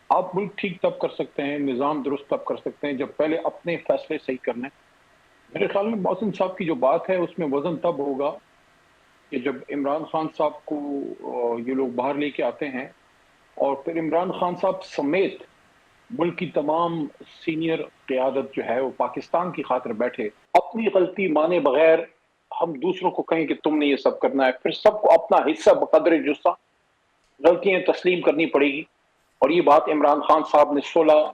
آپ ملک ٹھیک تب کر سکتے ہیں، نظام درست تب کر سکتے ہیں جب پہلے اپنے فیصلے صحیح کرنے. میرے خیال میں محسن صاحب کی جو بات ہے اس میں وزن تب ہوگا کہ جب عمران خان صاحب کو یہ لوگ باہر لے کے آتے ہیں اور پھر عمران خان صاحب سمیت ملک کی تمام سینئر قیادت جو ہے وہ پاکستان کی خاطر بیٹھے، اپنی غلطی مانے بغیر ہم دوسروں کو کہیں کہ تم نے یہ سب کرنا ہے، پھر سب کو اپنا حصہ بقدر جسہ غلطیاں تسلیم کرنی پڑے گی. اور یہ بات عمران خان صاحب نے 16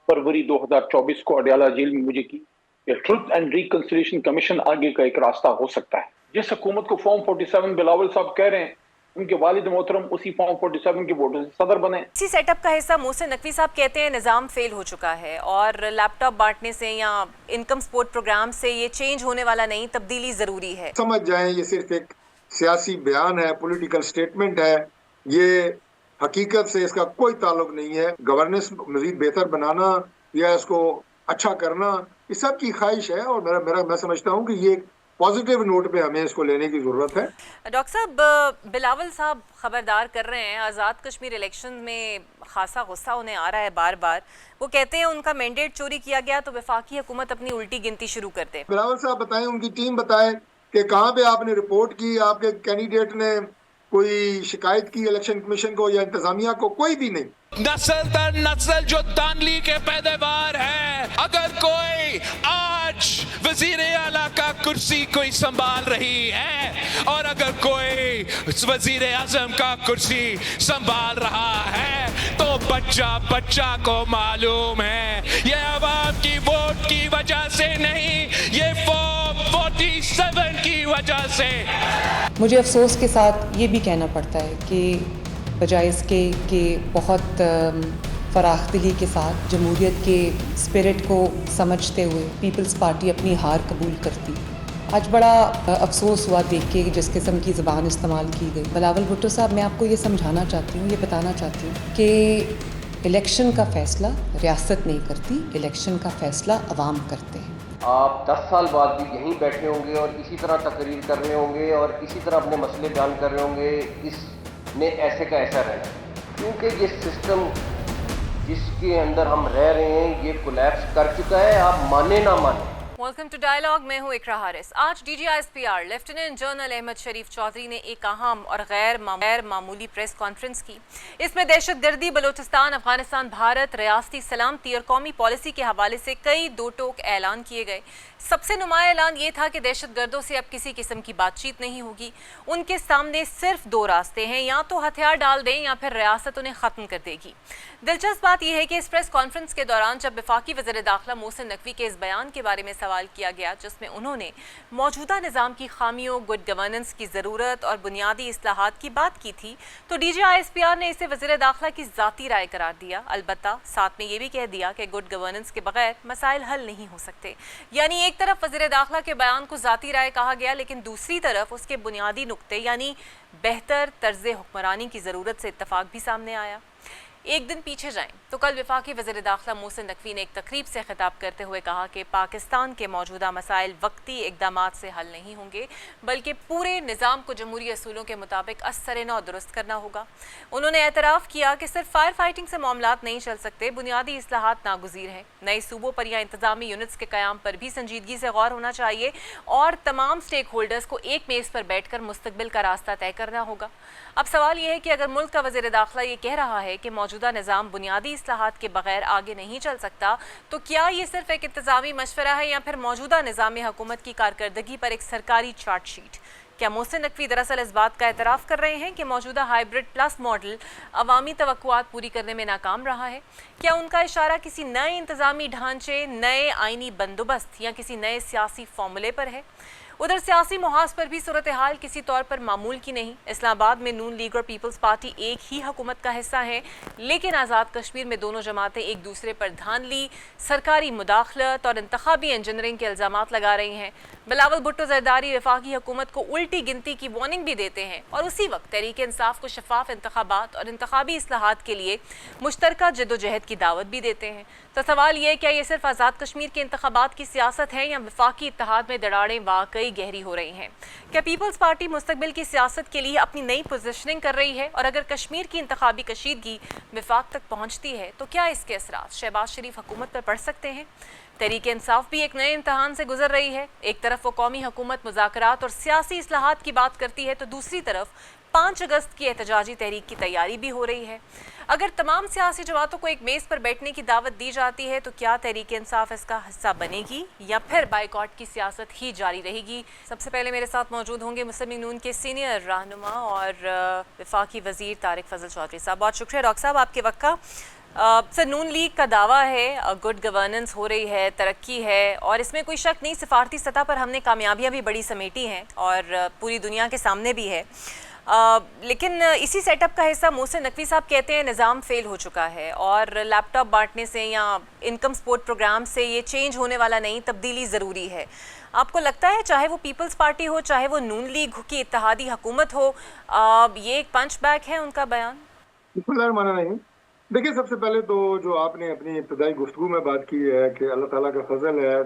فروری 2024 کو اڈیالہ جیل میں مجھے کی کہ ٹروتھ اینڈ ریکنسیلیشن کمیشن آگے کا ایک راستہ ہو سکتا ہے. جس حکومت کو فارم 47 بلاول صاحب کہہ رہے ہیں، ان کے والد محترم اسی فارم 47 کے ووٹوں سے صدر بنے. اسی سیٹ اپ کا حصہ محسن نقوی صاحب کہتے ہیں نظام فیل ہو چکا ہے اور لیپ ٹاپ بانٹنے سے یا انکم سپورٹ پروگرام سے یہ چینج ہونے والا نہیں، تبدیلی ضروری ہے. سمجھ جائیں یہ صرف ایک سیاسی بیان ہے، پولیٹیکل سٹیٹمنٹ ہے، یہ حقیقت سے اس کا کوئی تعلق نہیں ہے. گورننس مزید بہتر بنانا یا اس کو اچھا کرنا یہ سب کی خواہش ہے، اور میں سمجھتا ہوں کہ یہ ایک پازیٹیو نوٹ پہ ہمیں اس کو لینے کی ضرورت ہے. ڈاکٹر صاحب، بلاول صاحب خبردار کر رہے ہیں آزاد کشمیر الیکشن میں خاصا غصہ انہیں آ رہا ہے بار بار. وہ کہتے ہیں ان کا مینڈیٹ چوری کیا گیا تو وفاقی حکومت اپنی الٹی گنتی شروع کر دے. بلاول صاحب بتائیں، ان کی ٹیم بتائے کہ کہاں پہ آپ نے رپورٹ کی، آپ کے کینڈیڈیٹ نے کوئی شکایت کی الیکشن کمیشن کو یا انتظامیہ کو؟ کوئی بھی نہیں. نسل در نسل جو دانلی کے پیداوار ہے، اگر کوئی آج وزیر اعلیٰ کا کرسی کوئی سنبھال رہی ہے اور اگر کوئی وزیر اعظم کا کرسی سنبھال رہا ہے تو بچہ بچہ کو معلوم ہے یہ عوام کی ووٹ کی وجہ سے نہیں، یہ فارم 47 کی وجہ سے. مجھے افسوس کے ساتھ یہ بھی کہنا پڑتا ہے کہ بجائے اس کے کہ بہت فراخ دلی کے ساتھ جمہوریت کے اسپرٹ کو سمجھتے ہوئے پیپلز پارٹی اپنی ہار قبول کرتی، آج بڑا افسوس ہوا دیکھ کے جس قسم کی زبان استعمال کی گئی. بلاول بھٹو صاحب، میں آپ کو یہ سمجھانا چاہتی ہوں، یہ بتانا چاہتی ہوں کہ الیکشن کا فیصلہ ریاست نہیں کرتی، الیکشن کا فیصلہ عوام کرتے ہیں. آپ 10 سال بعد بھی یہیں بیٹھے ہوں گے اور اسی طرح تقریر کر رہے ہوں گے اور اسی طرح اپنے مسئلے بیان کر رہے ہوں گے. اس نے ایسے کا ایسا رہنا، کیونکہ یہ سسٹم جس کے اندر ہم رہ رہے ہیں یہ کولیپس کر چکا ہے، آپ مانے نہ مانے. ویلکم ٹو ڈائلاگ، میں ہوں اقرا حارث. آج D G I S P R lieutenant general Ahmed Sharif Chaudhry نے ایک اہم اور غیر معمولی پریس کانفرنس کی. اس میں دہشت گردی، بلوچستان، افغانستان، بھارت، ریاستی سلامتی اور قومی پالیسی کے حوالے سے کئی دو ٹوک اعلان کیے گئے. سب سے نمایاں اعلان یہ تھا کہ دہشت گردوں سے اب کسی قسم کی بات چیت نہیں ہوگی. ان کے سامنے صرف دو راستے ہیں، یا تو ہتھیار ڈال دیں یا پھر ریاست انہیں ختم کر دے گی. دلچسپ بات یہ ہے کہ اس پریس کانفرنس کے دوران جب وفاقی وزیر داخلہ محسن نقوی کے اس بیان کے بارے میں سوال کیا گیا جس میں انہوں نے موجودہ نظام کی خامیوں، گڈ گورننس کی ضرورت اور بنیادی اصلاحات کی بات کی تھی، تو D G I S P R نے اسے وزیر داخلہ کی ذاتی رائے قرار دیا. البتہ ساتھ میں یہ بھی کہہ دیا کہ گڈ گورننس کے بغیر مسائل حل نہیں ہو سکتے. یعنی ایک طرف وزیر داخلہ کے بیان کو ذاتی رائے کہا گیا، لیکن دوسری طرف اس کے بنیادی نقطے یعنی بہتر طرز حکمرانی کی ضرورت سے اتفاق بھی سامنے آیا. ایک دن پیچھے جائیں تو کل وفاقی وزیر داخلہ محسن نقوی نے ایک تقریب سے خطاب کرتے ہوئے کہا کہ پاکستان کے موجودہ مسائل وقتی اقدامات سے حل نہیں ہوں گے، بلکہ پورے نظام کو جمہوری اصولوں کے مطابق از سر نو درست کرنا ہوگا. انہوں نے اعتراف کیا کہ صرف فائر فائٹنگ سے معاملات نہیں چل سکتے، بنیادی اصلاحات ناگزیر ہیں. نئے صوبوں پر یا انتظامی یونٹس کے قیام پر بھی سنجیدگی سے غور ہونا چاہیے اور تمام سٹیک ہولڈرز کو ایک میز پر بیٹھ کر مستقبل کا راستہ طے کرنا ہوگا. اب سوال یہ ہے کہ اگر ملک کا وزیر داخلہ یہ کہہ رہا ہے کہ موجودہ نظام بنیادی اصلاحات کے بغیر آگے نہیں چل سکتا، تو کیا یہ صرف ایک انتظامی مشورہ ہے یا پھر موجودہ نظام حکومت کی کارکردگی پر ایک سرکاری چارٹ شیٹ؟ کیا محسن نقوی دراصل اس بات کا اعتراف کر رہے ہیں کہ موجودہ ہائیبرڈ پلس ماڈل عوامی توقعات پوری کرنے میں ناکام رہا ہے؟ کیا ان کا اشارہ کسی نئے انتظامی ڈھانچے، نئے آئینی بندوبست یا کسی نئے سیاسی فارمولے پر ہے؟ ادھر سیاسی محاذ پر بھی صورتحال کسی طور پر معمول کی نہیں. اسلام آباد میں نون لیگ اور پیپلز پارٹی ایک ہی حکومت کا حصہ ہیں، لیکن آزاد کشمیر میں دونوں جماعتیں ایک دوسرے پر دھاندلی، سرکاری مداخلت اور انتخابی انجینئرنگ کے الزامات لگا رہی ہیں. بلاول بھٹو زرداری وفاقی حکومت کو الٹی گنتی کی وارننگ بھی دیتے ہیں اور اسی وقت تحریک انصاف کو شفاف انتخابات اور انتخابی اصلاحات کے لیے مشترکہ جدوجہد کی دعوت بھی دیتے ہیں. تو سوال یہ ہے، کیا یہ صرف آزاد کشمیر کے انتخابات کی سیاست ہے یا وفاقی اتحاد میں دراڑیں واقعی इंतहाई गहरी हो रही हैं। क्या पीपल्स पार्टी मुस्तकबिल की सियासत के लिए अपनी नई पोजीशनिंग कर रही है? और अगर कश्मीर की इंतखाबी कशीदगी विफाक तक पहुंचती है तो क्या इसके असरात शहबाज शरीफ हुकूमत पर पड़ सकते हैं? तहरीक इंसाफ भी एक नए इम्तहान से गुजर रही है। एक तरफ वो कौमी हुकूमत मुज़ाकरात और सियासी इस्लाहात की बात करती है तो दूसरी तरफ 5 अगस्त की एहतजाजी तहरीक की तैयारी भी हो रही है। अगर तमाम सियासी जमातों को एक मेज़ पर बैठने की दावत दी जाती है तो क्या तहरीक इंसाफ इसका हिस्सा बनेगी या फिर बाइकॉट की सियासत ही जारी रहेगी? सबसे पहले मेरे साथ मौजूद होंगे मुस्लिम लीग नून के सीनियर रहनुमा और वफाकी वज़ीर तारिक फजल चौधरी साहब। बहुत शुक्रिया डॉक्टर साहब आपके वक्त का। सर, नून लीग का दावा है गुड गवर्नेंस हो रही है, तरक्की है और इसमें कोई शक नहीं, सिफारती सतह पर हमने कामयाबियाँ भी बड़ी समेटी हैं और पूरी दुनिया के सामने भी है। लेकिन इसी सेटअप का हिस्सा मोहसिन नकवी साहब कहते हैं निज़ाम फेल हो चुका है और लैपटॉप बांटने से या इनकम सपोर्ट प्रोग्राम से ये चेंज होने वाला नहीं, तब्दीली ज़रूरी है। आपको लगता है चाहे वो पीपल्स पार्टी हो चाहे वो नून लीग की इत्तेहादी हुकूमत हो, ये एक पंच बैग है उनका बयान? बिल्कुल माना नहीं। देखिए, सबसे पहले तो जो आपने अपनी इब्तदाई गुफ्तगू में बात की है कि अल्लाह ताला का फजल है,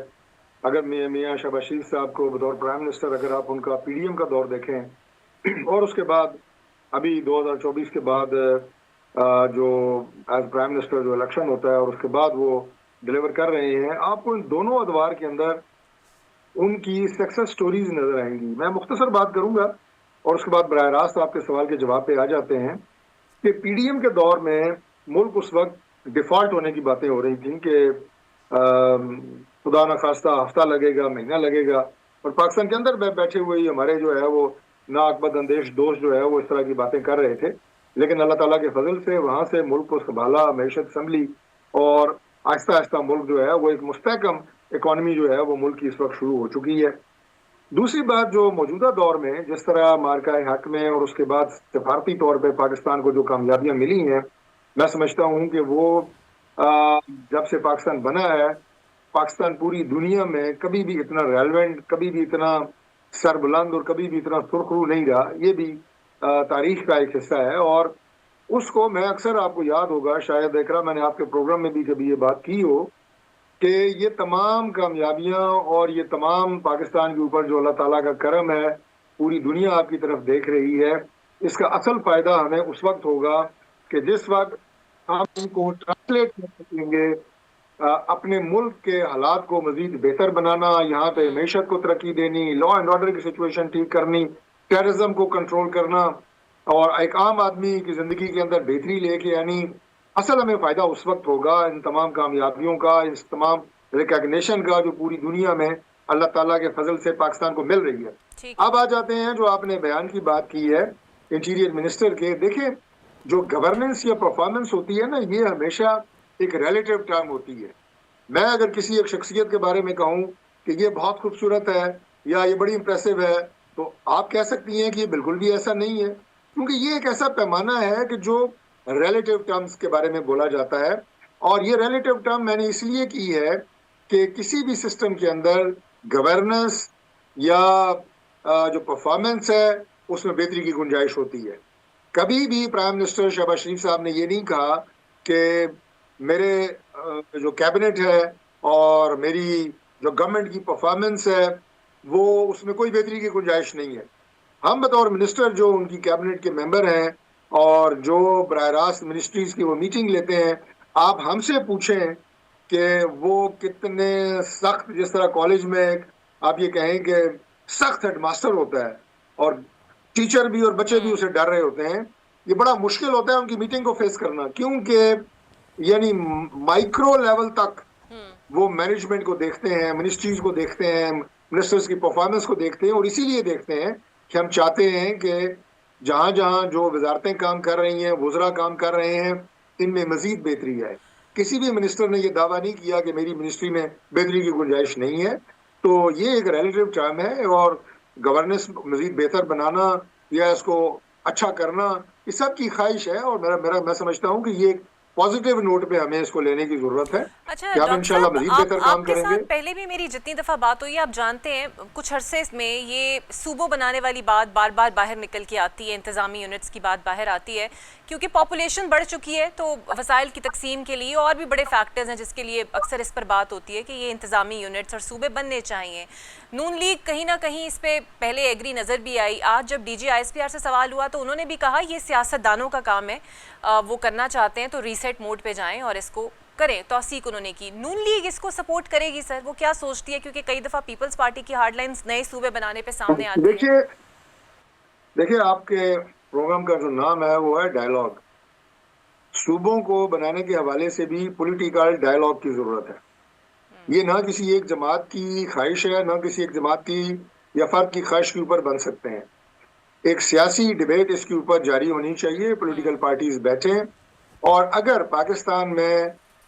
अगर मियाँ शहबाज शरीफ साहब को बतौर प्राइम मिनिस्टर अगर आप उनका PDM का दौर देखें और उसके बाद अभी 2024 के बाद जो एज प्राइम मिनिस्टर जो इलेक्शन होता है और उसके बाद वो डिलीवर कर रहे हैं, आपको इन दोनों अदवार के अंदर उनकी सक्सेस स्टोरीज नजर आएंगी। मैं मुख्तसर बात करूंगा और उसके बाद बराह रास्त आपके सवाल के जवाब पे आ जाते हैं कि PDM के दौर में मुल्क उस वक्त डिफॉल्ट होने की बातें हो रही थी कि खुदा न खास्ता हफ्ता लगेगा, महीना लगेगा, और पाकिस्तान के अंदर बैठे हुए ही हमारे जो है वो नाअकबद अंदेश दोस्त जो है वो इस तरह की बातें कर रहे थे। लेकिन अल्लाह ताला के फजल से वहाँ से मुल्क को संभाला, मैशत संभली और आहिस्ता आहिस्ता मुल्क जो है वो एक मुस्तहकम इकॉनमी जो है वो मुल्क की इस वक्त शुरू हो चुकी है। दूसरी बात, जो मौजूदा दौर में जिस तरह मार्का हक में और उसके बाद सिफारती तौर पर पाकिस्तान को जो कामयाबियाँ मिली हैं, मैं समझता हूँ कि वो जब से पाकिस्तान बना है, पाकिस्तान पूरी दुनिया में कभी भी इतना रेलेवेंट, कभी भी इतना सरबुलंद और कभी भी इतना सुरखरू नहीं रहा। ये भी तारीख का एक हिस्सा है और उसको मैं अक्सर, आपको याद होगा शायद इकरा, मैंने आपके प्रोग्राम में भी कभी ये बात की हो कि ये तमाम कामयाबियाँ और ये तमाम पाकिस्तान के ऊपर जो अल्लाह ताला का करम है, पूरी दुनिया आपकी तरफ देख रही है, इसका असल फ़ायदा हमें उस वक्त होगा कि जिस वक्त हम इनको ट्रांसलेट कर सकेंगे अपने मुल्क के हालात को मजीद बेहतर बनाना, यहाँ पे मैशत को तरक्की देनी, लॉ एंड ऑर्डर की सिचुएशन ठीक करनी, टेररिज्म को कंट्रोल करना और एक आम आदमी की ज़िंदगी के अंदर बेहतरी लेके आनी। असल हमें फ़ायदा उस वक्त होगा इन तमाम कामयाबियों का, इस तमाम रिकॉग्निशन का जो पूरी दुनिया में अल्लाह ताला के फजल से पाकिस्तान को मिल रही है। अब आ जाते हैं जो आपने बयान की बात की है इंटीरियर मिनिस्टर के। देखिए, जो गवर्नेंस या परफॉर्मेंस होती है ना, ये हमेशा एक रिलेटिव टर्म होती है। मैं अगर किसी एक शख्सियत के बारे में कहूँ कि ये बहुत खूबसूरत है या ये बड़ी इंप्रेसिव है, तो आप कह सकती हैं कि ये बिल्कुल भी ऐसा नहीं है, क्योंकि ये एक ऐसा पैमाना है कि जो रिलेटिव टर्म्स के बारे में बोला जाता है। और ये रिलेटिव टर्म मैंने इसलिए की है कि किसी भी सिस्टम के अंदर गवर्नेंस या जो परफॉर्मेंस है उसमें बेहतरी की गुंजाइश होती है। कभी भी प्राइम मिनिस्टर शहबाज शरीफ साहब ने ये नहीं कहा कि मेरे जो कैबिनेट है और मेरी जो गवर्नमेंट की परफॉर्मेंस है वो उसमें कोई बेहतरी की गुंजाइश नहीं है। हम बतौर मिनिस्टर जो उनकी कैबिनेट के मेंबर हैं और जो बराह रास्त मिनिस्ट्रीज की वो मीटिंग लेते हैं, आप हमसे पूछें कि वो कितने सख्त, जिस तरह कॉलेज में आप ये कहें कि सख्त हेडमास्टर होता है और टीचर भी और बच्चे भी उसे डर रहे होते हैं, ये बड़ा मुश्किल होता है उनकी मीटिंग को फेस करना, क्योंकि यानी माइक्रो लेवल तक वो मैनेजमेंट को देखते हैं, मिनिस्ट्रीज को देखते हैं, मिनिस्टर्स की परफॉर्मेंस को देखते हैं और इसीलिए देखते हैं कि हम चाहते हैं कि जहाँ जहाँ जो वजारतें काम कर रही हैं, वज़रा काम कर रहे हैं, इनमें मजीद बेहतरी है। किसी भी मिनिस्टर ने ये दावा नहीं किया कि मेरी मिनिस्ट्री में बेहतरी की गुंजाइश नहीं है। तो ये एक रिलेटिव टर्म है और गवर्नेंस मजीद बेहतर बनाना या इसको अच्छा करना, ये सब की ख्वाहिश है और मैं समझता हूँ कि ये पॉजिटिव नोट पे हमें इसको लेने की जरूरत है अच्छा कि हम डॉक्टर इंशाल्लाह साहब, मजीद बेहतर काम आपके करेंगे। साथ पहले भी मेरी जितनी दफ़ा बात हुई है, आप जानते हैं कुछ अरसे में ये सूबों बनाने वाली बात बार बार बाहर निकल के आती है, इंतज़ामी यूनिट्स की बात बाहर आती है, क्योंकि पॉपुलेशन बढ़ चुकी है तो वसाइल की तकसीम के लिए और भी बड़े फैक्टर्स हैं जिसके लिए अक्सर इस पर बात होती है कि ये इंतज़ामी यूनिट्स और सूबे बनने चाहिए। नून लीग कहीं ना कहीं इस पर पहले एग्री नज़र भी आई। आज जब DG-ISPR से सवाल हुआ तो उन्होंने भी कहा ये सियासतदानों का काम है, वो करना चाहते हैं तो रीसेट मोड पे जाएं और इसको करें। तौसीक उन्होंने की। नून लीग इसको सपोर्ट करेगी सर? वो क्या सोचती है, क्योंकि कई दफ़ा पीपल्स पार्टी की हार्डलाइंस नए सूबे बनाने पे सामने आती है। देखिए आपके प्रोग्राम का जो नाम है वो है डायलॉग। सूबों को बनाने के हवाले से भी पॉलिटिकल डायलॉग की जरूरत है। ये ना किसी एक जमात की ख्वाहिश है, ना किसी एक जमात की या फर्द की ख्वाहिश के ऊपर बन सकते हैं। एक सियासी डिबेट इसके ऊपर जारी होनी चाहिए, पॉलिटिकल पार्टीज बैठें, और अगर पाकिस्तान में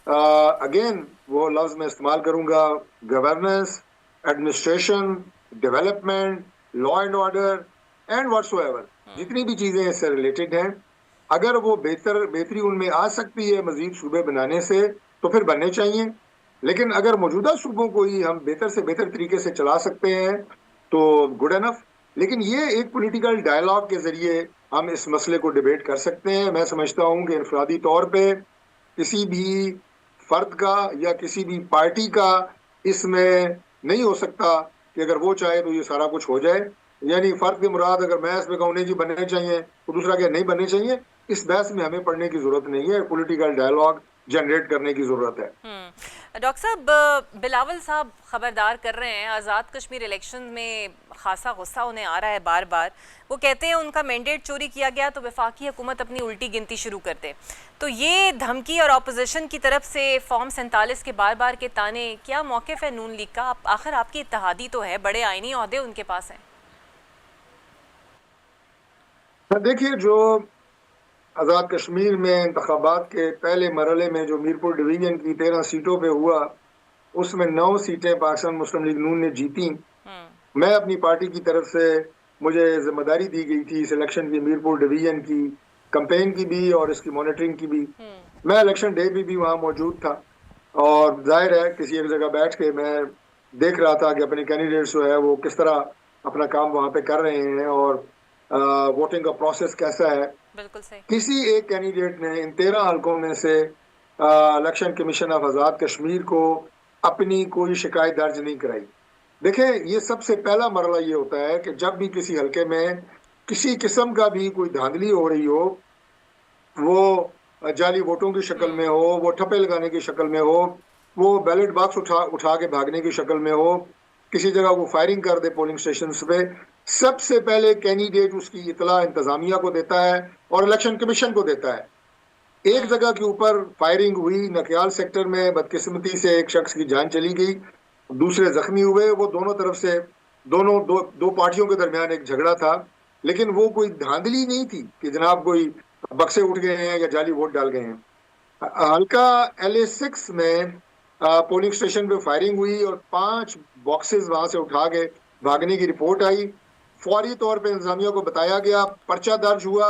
अगेन वो लफ्ज मैं इस्तेमाल करूंगा, governance, administration, development, law and order and whatsoever जितनी भी चीजें इससे रिलेटेड हैं, अगर वो बेहतरी उनमें आ सकती है मजीद सूबे बनाने से तो फिर बनने चाहिए। लेकिन अगर मौजूदा सूबों को ही हम बेहतर से बेहतर तरीके से चला सकते हैं तो गुड एनफ। लेकिन ये एक पॉलिटिकल डायलॉग के जरिए हम इस मसले को डिबेट कर सकते हैं। मैं समझता हूँ कि इनफरादी तौर पे किसी भी फर्द का या किसी भी पार्टी का इसमें नहीं हो सकता कि अगर वो चाहे तो ये सारा कुछ हो जाए। यानी फर्द की मुराद अगर मैं इसमें कहूँ नहीं जी बनने चाहिए तो दूसरा क्या नहीं बनने चाहिए, इस बहस में हमें पढ़ने की जरूरत नहीं है, पॉलिटिकल डायलॉग जनरेट करने की जरूरत है। डॉक्टर साहब, बिलावल साहब खबरदार कर रहे हैं, आज़ाद कश्मीर इलेक्शन में खासा गुस्सा उन्हें आ रहा है बार बार। वो कहते हैं उनका मैंडेट चोरी किया गया तो वफाकी हुकूमत अपनी उल्टी गिनती शुरू कर दे। तो ये धमकी और अपोजिशन की तरफ से फॉर्म 47 के बार बार के ताने, क्या मौक़िफ़ है नून लीग का? आखिर आपकी इत्तेहादी तो है, बड़े आईनी ओहदे उनके पास हैं। देखिए, जो आज़ाद कश्मीर में इंतखाबात के पहले मरहले में जो मीरपुर डिवीजन की 13 सीटों पे हुआ, उसमें 9 सीटें पाकिस्तान मुस्लिम लीग नून ने जीती। मैं अपनी पार्टी की तरफ से मुझे जिम्मेदारी दी गई थी इस इलेक्शन की, मीरपुर डिवीजन की कैंपेन की भी और इसकी मॉनिटरिंग की भी। मैं इलेक्शन डे भी वहाँ मौजूद था और जाहिर है किसी एक जगह बैठ के मैं देख रहा था कि अपने कैंडिडेट्स जो है वो किस तरह अपना काम वहाँ पे कर रहे हैं और वोटिंग का प्रोसेस कैसा है। बिल्कुल सही। किसी एक कैंडिडेट ने इन 13 हलकों में से election commission of Azad Kashmir को अपनी कोई शिकायत दर्ज नहीं कराई। देखें, ये सबसे पहला मरला ये होता है कि जब भी किसी हलके में किसी किस्म का भी कोई धांधली हो रही हो, वो जाली वोटों की शक्ल में हो, वो ठप्पे लगाने की शक्ल में हो, वो बैलेट बॉक्स उठा के भागने की शक्ल में हो, किसी जगह वो फायरिंग कर दे पोलिंग स्टेशन पे, सबसे पहले कैंडिडेट उसकी इतला इंतजामिया को देता है और इलेक्शन कमीशन को देता है। एक जगह के ऊपर फायरिंग हुई नकियाल सेक्टर में, बदकिस्मती से एक शख्स की जान चली गई, दूसरे जख्मी हुए। वो दोनों तरफ से दो पार्टियों के दरमियान एक झगड़ा था, लेकिन वो कोई धांधली नहीं थी कि जनाब कोई बक्से उठ गए हैं या जाली वोट डाल गए हैं। हल्का LA6 में पोलिंग स्टेशन पे फायरिंग हुई और 5 बॉक्सेस वहां से उठा के भागने की रिपोर्ट आई। फौरी तौर पे इंतजामिया को बताया गया, पर्चा दर्ज हुआ,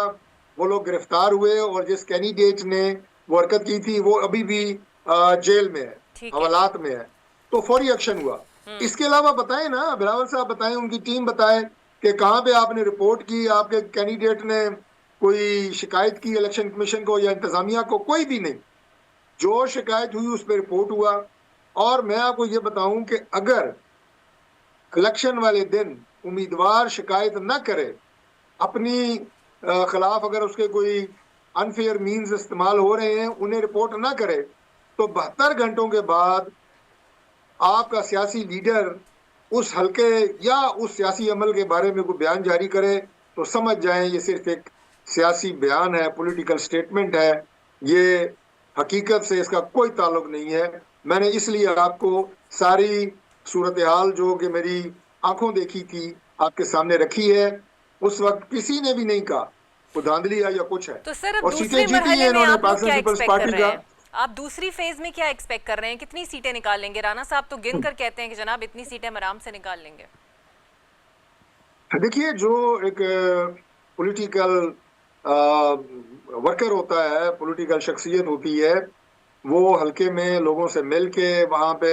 वो लोग गिरफ्तार हुए और जिस कैंडिडेट ने वो हरकत की थी वो अभी भी जेल में है, हवालात में है, तो फौरी एक्शन हुआ। इसके अलावा बताएं ना, बिलावल साहब बताएं, उनकी टीम बताए कि कहाँ पे आपने रिपोर्ट की, आपके कैंडिडेट ने कोई शिकायत की इलेक्शन कमीशन को या इंतजामिया को? कोई भी नहीं। जो शिकायत हुई उस पर रिपोर्ट हुआ। और मैं आपको ये बताऊं कि अगर इलेक्शन वाले दिन उम्मीदवार शिकायत न करे, अपनी खिलाफ अगर उसके कोई अनफेयर मीन्स इस्तेमाल हो रहे हैं उन्हें रिपोर्ट ना करे, तो 72 घंटों के बाद आपका सियासी लीडर उस हलके या उस सियासी अमल के बारे में कोई बयान जारी करे तो समझ जाएं ये सिर्फ एक सियासी बयान है, पॉलिटिकल स्टेटमेंट है। ये हकीकत से इसका कोई ताल्लुक नहीं है। मैंने इसलिए आपको सारी सूरत हाल जो कि मेरी आंखों देखी थी आपके सामने रखी है। उस वक्त किसी ने भी नहीं कहा वो धांधली है या कुछ है। तो सर, और सीटें जीती है इन्होंने पाकिस्तान पीपल्स पार्टी का। आप दूसरी फेज में क्या एक्सपेक्ट कर रहे हैं? कितनी सीटें निकाल लेंगे? राना साहब तो गिन कर कहते हैं कि जनाब इतनी सीटें हम आराम से निकाल लेंगे। देखिए, जो एक पॉलिटिकल वर्कर होता है, पॉलिटिकल शख्सियत होती है, वो हल्के में लोगों से मिल के वहाँ पे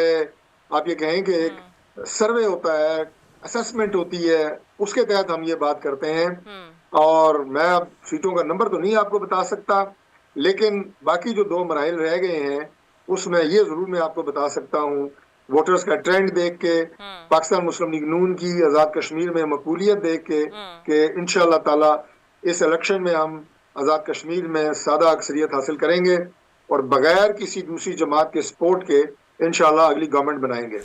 आप ये कहें कि एक सर्वे होता है, असेसमेंट होती है, उसके तहत हम ये बात करते हैं। और मैं अब सीटों का नंबर तो नहीं आपको बता सकता, लेकिन बाकी जो 2 मराइल रह गए हैं उसमें ये जरूर मैं आपको बता सकता हूँ, वोटर्स का ट्रेंड देख के, पाकिस्तान मुस्लिम लीग नून की आज़ाद कश्मीर में मकबूलियत देख के कि इंशाअल्लाह ताला इस इलेक्शन में हम आज़ाद कश्मीर में सादा अक्सरियत हासिल करेंगे और बगैर किसी दूसरी जमात के सपोर्ट के इंशाअल्लाह अगली गवर्नमेंट बनाएंगे।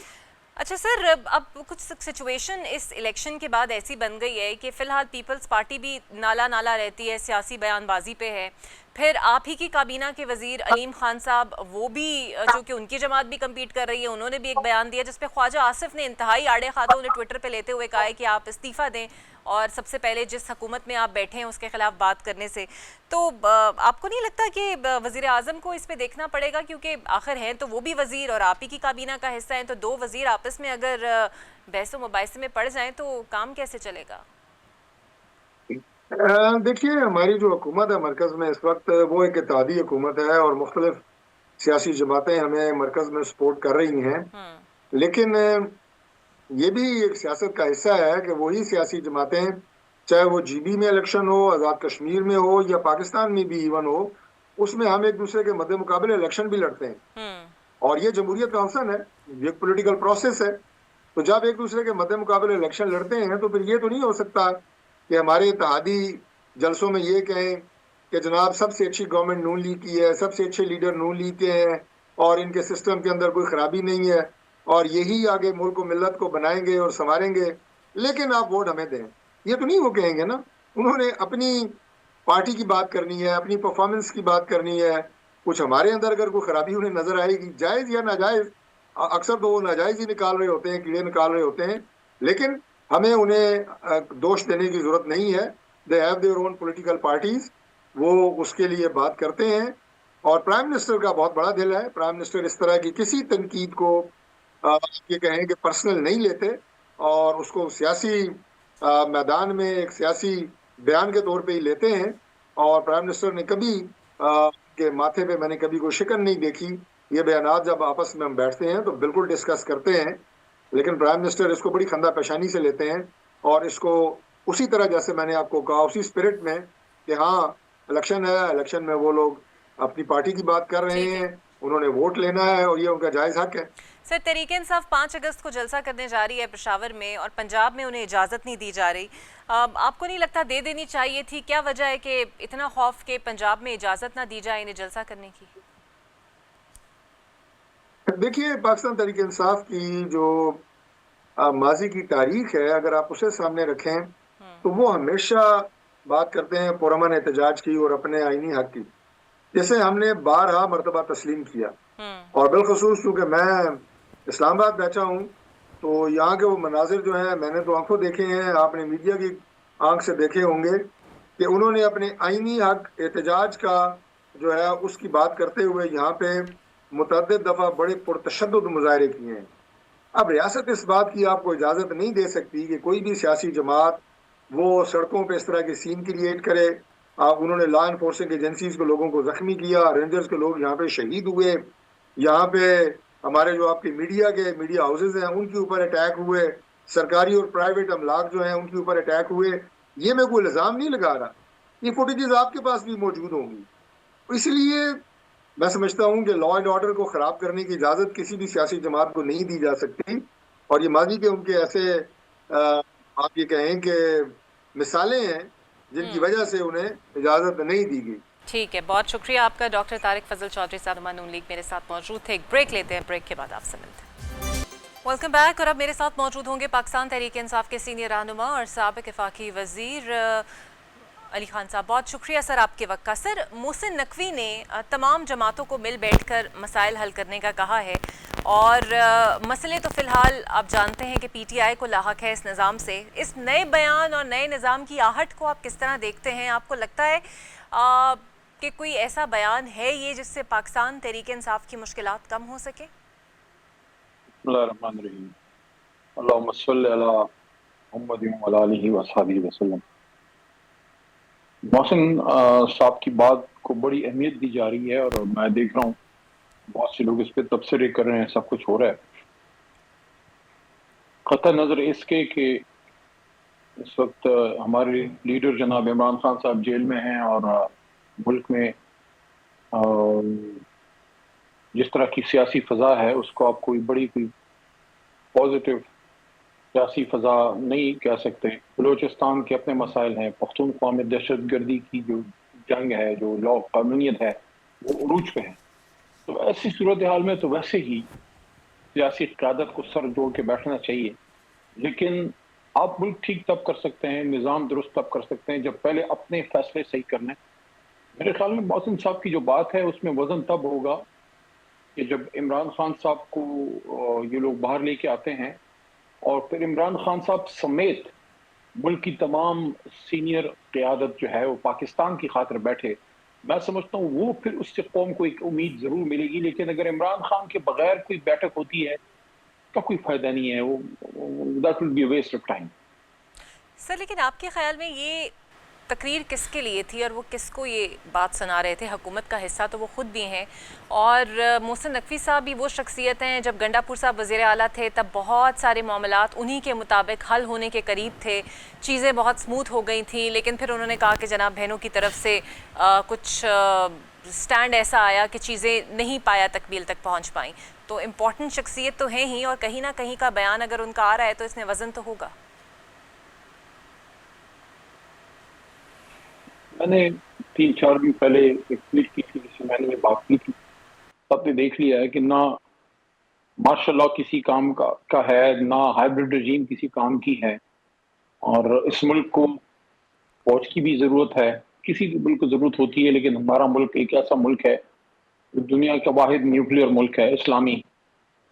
अच्छा सर, अब कुछ सिचुएशन इस इलेक्शन के बाद ऐसी बन गई है कि फ़िलहाल पीपल्स पार्टी भी नाला नाला रहती है, सियासी बयानबाजी पे है। फिर आप ही की काबीना के वज़ीर अलीम खान साहब, वो भी जो कि उनकी जमात भी कम्पीट कर रही है, उन्होंने भी एक बयान दिया जिसपे ख्वाजा आसिफ ने इंतहाई आड़े खाता उन्हें ट्विटर पे लेते हुए कहा है कि आप इस्तीफ़ा दें और सबसे पहले जिस हुकूमत में आप बैठे हैं उसके खिलाफ बात करने से। तो आपको नहीं लगता कि वज़ीर आज़म को इस पे देखना पड़ेगा, क्योंकि आखिर हैं तो वो भी वज़ीर और आप ही की काबीना का हिस्सा हैं, तो 2 वज़ीर आपस में अगर बहस व मुबाहिसे में पड़ जाएं तो काम कैसे चलेगा? देखिए, हमारी जो हुकूमत है मरकज़ में इस वक्त, वो एक इत्तेहादी हुकूमत है और मुख्तलिफ सियासी जमातें हमें मरकज़ में सपोर्ट कर रही हैं, लेकिन ये भी एक सियासत का हिस्सा है कि वही सियासी जमातें, चाहे वो GB में इलेक्शन हो, आज़ाद कश्मीर में हो या पाकिस्तान में भी इवन हो, उसमें हम एक दूसरे के मद्दे मुकाबले इलेक्शन भी लड़ते हैं और ये जमहूरियत का हुस्न है, ये एक पोलिटिकल प्रोसेस है। तो जब एक दूसरे के मद्दे मुकाबले इलेक्शन लड़ते हैं तो फिर ये तो नहीं हो सकता कि हमारे इत्तेहादी जलसों में ये कहें कि जनाब सबसे अच्छी गवर्नमेंट नून लीग की है, सबसे अच्छे लीडर नून लीग के हैं और इनके सिस्टम के अंदर कोई खराबी नहीं है और यही आगे मुल्क मिल्लत को बनाएंगे और संवारेंगे, लेकिन आप वोट हमें दें। ये तो नहीं वो कहेंगे ना, उन्होंने अपनी पार्टी की बात करनी है, अपनी परफॉर्मेंस की बात करनी है। कुछ हमारे अंदर अगर कोई खराबी उन्हें नजर आएगी, जायज़ या नाजायज़, अक्सर तो वो नाजायज़ ही निकाल रहे होते हैं, कीड़े निकाल रहे होते हैं, लेकिन हमें उन्हें दोष देने की जरूरत नहीं है। They have their own political parties, वो उसके लिए बात करते हैं और प्राइम मिनिस्टर का बहुत बड़ा दिल है। प्राइम मिनिस्टर इस तरह की किसी तनकीद को ये कहें कि पर्सनल नहीं लेते और उसको सियासी मैदान में एक सियासी बयान के तौर पे ही लेते हैं और प्राइम मिनिस्टर ने कभी के माथे पे मैंने कभी कोई शिकन नहीं देखी। ये बयानात जब आपस में हम बैठते हैं तो बिल्कुल डिस्कस करते हैं, लेकिन प्राइम मिनिस्टर इसको बड़ी खंदा पेशानी से लेते हैं और इसको उसी तरह, जैसे मैंने आपको कहा, उसी स्पिरिट में कि हाँ इलेक्शन है, इलेक्शन में वो लोग अपनी पार्टी की बात कर रहे हैं, उन्होंने वोट लेना है और ये उनका जायज़ हक है। सर, तहरीक इंसाफ 5 अगस्त को जलसा करने जा रही है पेशावर में और पंजाब में उन्हें इजाज़त नहीं दी जा रही। आपको नहीं लगता दे देनी चाहिए थी? क्या वजह है कि इतना खौफ के पंजाब में इजाज़त ना दी जाए इन्हें जलसा करने की? देखिए, पाकिस्तान तहरीक इंसाफ की जो माजी की तारीख है, अगर आप उसे सामने रखें तो वो हमेशा बात करते हैं पुरअमन एहतजाज की और अपने आईनी हक की, जैसे हमने 12 मरतबा तस्लीम किया। और बिलखसूस चूँकि मैं इस्लामाबाद बैठा हूँ तो यहाँ के वो मनाजिर जो हैं मैंने तो आंखों देखे हैं, आपने मीडिया की आंख से देखे होंगे कि उन्होंने अपने आईनी हक एहतजाज का जो है उसकी बात करते हुए यहाँ पे मुतअद्दिद दफ़ा बड़े पुरतशद्दुद मुजाहरे किए हैं। अब रियासत इस बात की आपको इजाज़त नहीं दे सकती कि कोई भी सियासी जमात वो सड़कों पे इस तरह के सीन क्रिएट करे। उन्होंने लॉ इन्फोर्सिंग एजेंसीज को लोगों को ज़ख्मी किया, रेंजर्स के लोग यहाँ पे शहीद हुए, यहाँ पे हमारे जो आपके मीडिया हाउसेज हैं उनके ऊपर अटैक हुए, सरकारी और प्राइवेट अमलाक जो हैं उनके ऊपर अटैक हुए। ये मैं कोई इल्ज़ाम नहीं लगा रहा, ये फुटेजेस आपके पास भी मौजूद होंगी। इसलिए मैं समझता हूँ कि लॉ एंड ऑर्डर को ख़राब करने की इजाज़त किसी भी सियासी जमात को नहीं दी जा सकती और ये माजी के उनके ऐसे आप ये कहें कि मिसालें हैं जिनकी वजह से उन्हें इजाज़त नहीं दी गई। ठीक है, बहुत शुक्रिया आपका। डॉक्टर तारिक फजल चौधरी सानुमा नून लीग मेरे साथ मौजूद थे। एक ब्रेक लेते हैं, ब्रेक के बाद आपसे मिलते हैं। Welcome back. और अब मेरे साथ मौजूद होंगे पाकिस्तान तहरीक इंसाफ के सीनियर रहनुमा और साबिक वफाकी वज़ीर अली खान साहब। बहुत शुक्रिया सर आपके वक्त का। सर, मोहसिन नकवी ने तमाम जमातों को मिल बैठकर मसाइल हल करने का कहा है और मसले तो फ़िलहाल आप जानते हैं कि PTI को लाहक है इस निज़ाम से। इस नए बयान और नए निज़ाम की आहट को आप किस तरह देखते हैं? आपको लगता है कि कोई ऐसा बयान है ये जिससे पाकिस्तान तहरीक इंसाफ की मुश्किलात कम हो सके? बिस्मिल्लाहिर्रहमानिर्रहीम, अल्लाहुम्मा सल्लि अला मुहम्मदिन व अला आलिहि व अस्हाबिहि वसल्लम। मोहसिन साहब की बात को बड़ी अहमियत दी जा रही है और मैं देख रहा हूँ बहुत से लोग इस पे तबसरे कर रहे हैं, सब कुछ हो रहा है। कतई नजर इसके कि इस वक्त हमारे लीडर जनाब इमरान खान साहब जेल में हैं और मुल्क में जिस तरह की सियासी फजा है उसको आप कोई बड़ी कोई पॉजिटिव सियासी फजा नहीं कह सकते। बलूचिस्तान के अपने मसाइल हैं, पख्तूनख्वा में दहशत गर्दी की जो जंग है, जो लॉ कानूनियत है, वो उरूज पे है। तो ऐसी सूरत हाल में तो वैसे ही सियासी क़यादत को सर जोड़ के बैठना चाहिए, लेकिन आप मुल्क ठीक तब कर सकते हैं, निज़ाम दुरुस्त तब कर सकते हैं जब पहले अपने फैसले सही करने। मेरे ख्याल में मोहसिन साहब की जो बात है उसमें वजन तब होगा कि जब इमरान खान साहब को ये लोग बाहर लेके आते हैं और फिर इमरान खान साहब समेत मुल्क की तमाम सीनियर क़यादत जो है वो पाकिस्तान की खातिर बैठे। मैं समझता हूँ वो फिर उससे कौम को एक उम्मीद ज़रूर मिलेगी, लेकिन अगर इमरान खान के बगैर कोई बैठक होती है तो कोई फ़ायदा नहीं है, वो that will be a waste of time. Sir, लेकिन आपके ख्याल में ये तकरीर किसके लिए थी और वो किसको ये बात सुना रहे थे? हुकूमत का हिस्सा तो वो ख़ुद भी हैं और मोहसिन नकवी साहब भी वो शख्सियत हैं, जब गंडापुर साहब वज़ीर आला थे तब बहुत सारे मामलात उन्हीं के मुताबिक हल होने के करीब थे, चीज़ें बहुत स्मूथ हो गई थी। लेकिन फिर उन्होंने कहा कि जनाब बहनों की तरफ से कुछ स्टैंड ऐसा आया कि चीज़ें नहीं पाया तकमील तक पहुँच पाई। तो इम्पॉर्टेंट शख्सियत तो हैं ही और कहीं ना कहीं का बयान अगर उनका आ रहा है तो इसमें वज़न तो होगा। मैंने 3-4 दिन पहले एक ट्वीट की थी जिसमें मैंने ये बात की थी। सबने देख लिया है कि ना मार्शल लॉ किसी काम का है, ना हाइब्रिड रजीम किसी काम की है, और इस मुल्क को फौज की भी ज़रूरत है, किसी भी मुल्क को ज़रूरत होती है, लेकिन हमारा मुल्क एक ऐसा मुल्क है जो दुनिया का वाहिद न्यूक्लियर मुल्क है, इस्लामी।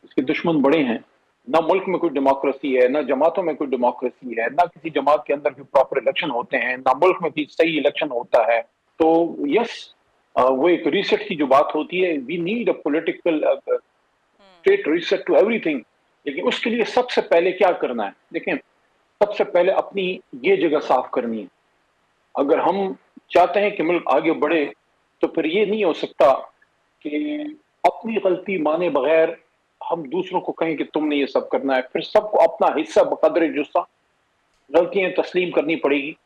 इसके दुश्मन बड़े हैं। ना मुल्क में कोई डेमोक्रेसी है, ना जमातों में कोई डेमोक्रेसी है, ना किसी जमात के अंदर कोई प्रॉपर इलेक्शन होते हैं, ना मुल्क में भी सही इलेक्शन होता है। तो यस, वो एक रीसेट की जो बात होती है, we need a political state reset to everything. लेकिन उसके लिए सबसे पहले क्या करना है? देखें, सबसे पहले अपनी ये जगह साफ करनी है। अगर हम चाहते हैं कि मुल्क आगे बढ़े तो फिर ये नहीं हो सकता कि अपनी गलती माने बगैर हम दूसरों को कहें कि तुमने ये सब करना है। फिर सबको अपना हिस्सा बकदर जुस्सा गलतियां तस्लीम करनी पड़ेगी।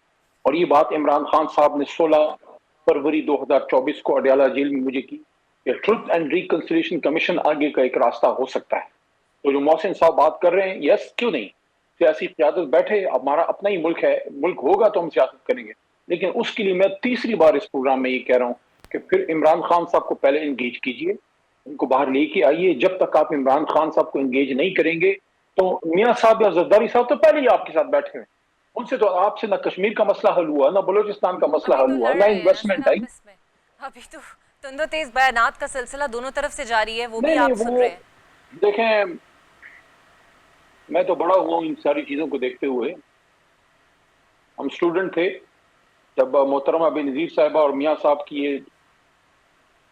और ये बात इमरान खान साहब ने 16 फरवरी 2024 को अडयाला जेल में मुझे की कि ट्रुथ एंड रिकंसिलिएशन कमीशन आगे का एक रास्ता हो सकता है। तो जो मोहसिन साहब बात कर रहे हैं, यस, क्यों नहीं, सियासी क़यादत बैठे, हमारा अपना ही मुल्क है, मुल्क होगा तो हम सियासत करेंगे। लेकिन उसके लिए मैं तीसरी बार इस प्रोग्राम में ये कह रहा हूँ कि फिर इमरान खान साहब को पहले इंगेज कीजिए, उनको बाहर लेके आइए। जब तक आप इमरान खान साहब को इंगेज नहीं करेंगे तो मियाँ साहब या जरदारी साहब तो पहले ही आपके साथ बैठे हुए, उनसे तो आपसे ना कश्मीर का मसला हल हुआ, ना बलूचिस्तान का मसला अभी हल तो हुआ, लड़ ना रहे हैं ना सर इन्वेस्टमेंट आई। आपस में, अभी तो तंदो-तेज बयानात का सिलसिला दोनों तरफ से जारी है, वो भी नहीं आप नहीं, सुन वो रहे हैं। देखें, मैं तो बड़ा हुआ इन सारी चीजों को देखते हुए। हम स्टूडेंट थे जब मोहतरमा बेनज़ीर साहिबा और मियाँ साहब की ये